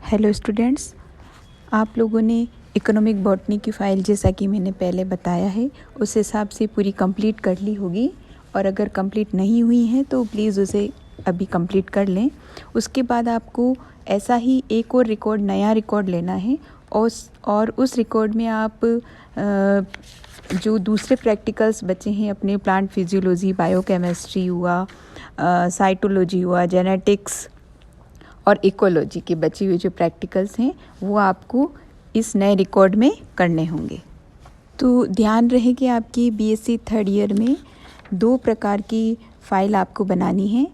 Hello students, आप लोगों ने इकोनॉमिक बॉटनी की फ़ाइल जैसा कि मैंने पहले बताया है उस हिसाब से पूरी कंप्लीट कर ली होगी। और अगर कंप्लीट नहीं हुई है तो प्लीज़ उसे अभी कंप्लीट कर लें। उसके बाद आपको ऐसा ही एक और रिकॉर्ड, नया रिकॉर्ड लेना है और उस रिकॉर्ड में आप जो दूसरे प्रैक्टिकल्स बचे हैं अपने, प्लांट फिजियोलॉजी, बायोकेमिस्ट्री हुआ, साइटोलॉजी हुआ, जेनेटिक्स और इकोलॉजी के बचे हुए जो प्रैक्टिकल्स हैं वो आपको इस नए रिकॉर्ड में करने होंगे। तो ध्यान रहे कि आपकी बीएससी थर्ड ईयर में 2 प्रकार की फ़ाइल आपको बनानी है।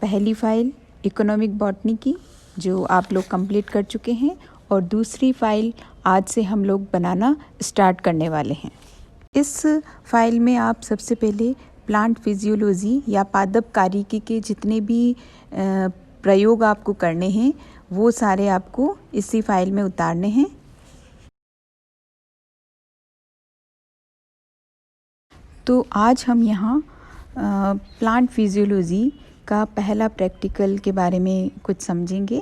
पहली फ़ाइल इकोनॉमिक बॉटनी की जो आप लोग कंप्लीट कर चुके हैं, और दूसरी फ़ाइल आज से हम लोग बनाना स्टार्ट करने वाले हैं। इस फ़ाइल में आप सबसे पहले प्लांट फिजियोलॉजी या पादप कारिकी के जितने भी प्रयोग आपको करने हैं वो सारे आपको इसी फाइल में उतारने हैं। तो आज हम यहाँ प्लांट फिजियोलॉजी का पहला प्रैक्टिकल के बारे में कुछ समझेंगे।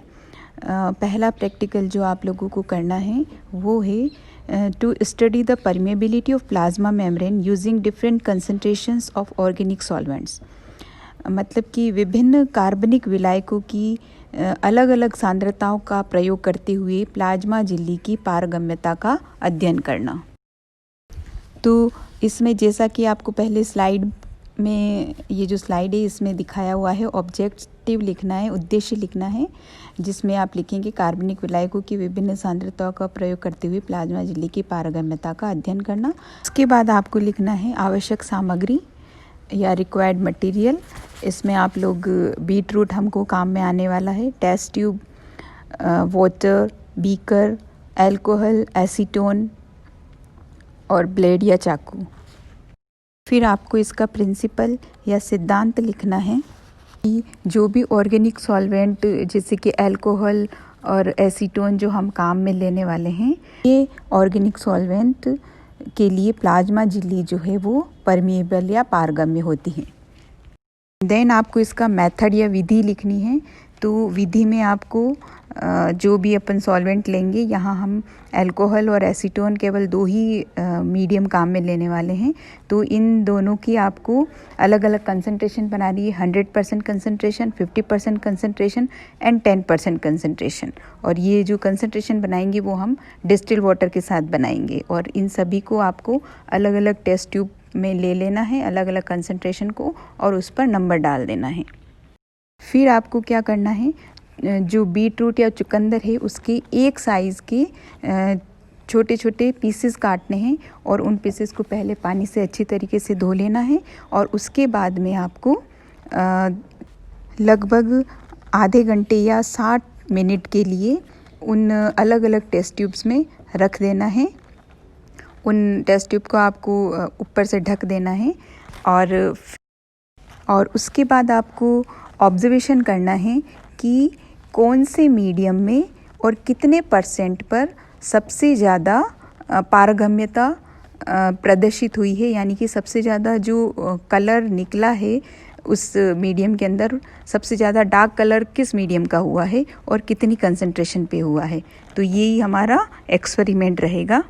पहला प्रैक्टिकल जो आप लोगों को करना है वो है to study the permeability of plasma membrane using different concentrations of organic solvents. मतलब कि विभिन्न कार्बनिक विलायकों की अलग अलग सांद्रताओं का प्रयोग करते हुए प्लाज्मा झिल्ली की पारगम्यता का अध्ययन करना। तो इसमें जैसा कि आपको पहले स्लाइड में, ये जो स्लाइड है इसमें दिखाया हुआ है, ऑब्जेक्टिव लिखना है, उद्देश्य लिखना है, जिसमें आप लिखेंगे कार्बनिक विलायकों की विभिन्न सांद्रताओं का प्रयोग करते हुए प्लाज्मा झिल्ली की पारगम्यता का अध्ययन करना। उसके बाद आपको लिखना है आवश्यक सामग्री या रिक्वायर्ड मटेरियल। इसमें आप लोग बीट रूट हमको काम में आने वाला है, test tube, water, beaker, alcohol, acetone और ब्लेड या चाकू। फिर आपको इसका प्रिंसिपल या सिद्धांत लिखना है कि जो भी ऑर्गेनिक सॉल्वेंट जैसे कि अल्कोहल और एसीटोन जो हम काम में लेने वाले हैं, ये ऑर्गेनिक सॉल्वेंट के लिए प्लाज्मा झिल्ली जो है वो परमिएबल या पारगम्य होती है। देन आपको इसका मेथड या विधि लिखनी है। तो विधि में आपको जो भी अपन सॉल्वेंट लेंगे, यहाँ हम अल्कोहल और एसीटोन केवल 2 ही मीडियम काम में लेने वाले हैं, तो इन दोनों की आपको अलग अलग कंसंट्रेशन बनानी है। 100% कंसंट्रेशन, 50% कंसंट्रेशन एंड 10% कंसंट्रेशन। और ये जो कंसंट्रेशन बनाएंगे वो हम डिस्टिल वाटर के साथ बनाएंगे, और इन सभी को आपको अलग अलग टेस्ट ट्यूब में ले लेना है, अलग अलग कंसंट्रेशन को, और उस पर नंबर डाल देना है। फिर आपको क्या करना है, जो बीट रूट या चुकंदर है उसके एक साइज़ के छोटे छोटे पीसेस काटने हैं, और उन पीसेस को पहले पानी से अच्छी तरीके से धो लेना है, और उसके बाद में आपको लगभग आधे घंटे या 60 मिनट के लिए उन अलग अलग टेस्ट ट्यूब्स में रख देना है। उन टेस्ट ट्यूब को आपको ऊपर से ढक देना है, और उसके बाद आपको ऑब्जर्वेशन करना है कि कौन से मीडियम में और कितने % पर सबसे ज़्यादा पारगम्यता प्रदर्शित हुई है, यानी कि सबसे ज़्यादा जो कलर निकला है उस मीडियम के अंदर, सबसे ज़्यादा डार्क कलर किस मीडियम का हुआ है और कितनी कंसंट्रेशन पे हुआ है। तो यही हमारा एक्सपेरिमेंट रहेगा।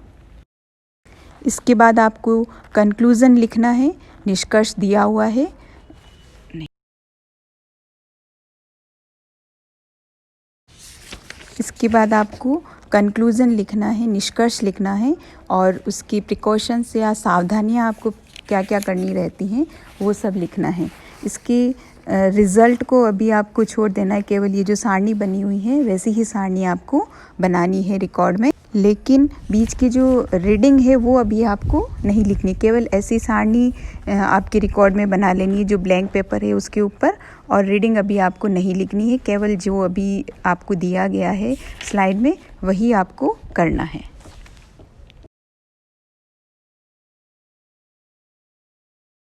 इसके बाद आपको कंक्लूज़न लिखना है, निष्कर्ष दिया हुआ है। इसके बाद आपको कंक्लूज़न लिखना है, निष्कर्ष लिखना है, और उसकी प्रिकॉशंस या सावधानियां आपको क्या क्या करनी रहती हैं वो सब लिखना है। इसके रिज़ल्ट को अभी आपको छोड़ देना है, केवल ये जो सारणी बनी हुई है वैसी ही सारणी आपको बनानी है रिकॉर्ड में, लेकिन बीच की जो रीडिंग है वो अभी आपको नहीं लिखनी। केवल ऐसी सारणी आपके रिकॉर्ड में बना लेनी है जो ब्लैंक पेपर है उसके ऊपर, और रीडिंग अभी आपको नहीं लिखनी है। केवल जो अभी आपको दिया गया है स्लाइड में वही आपको करना है।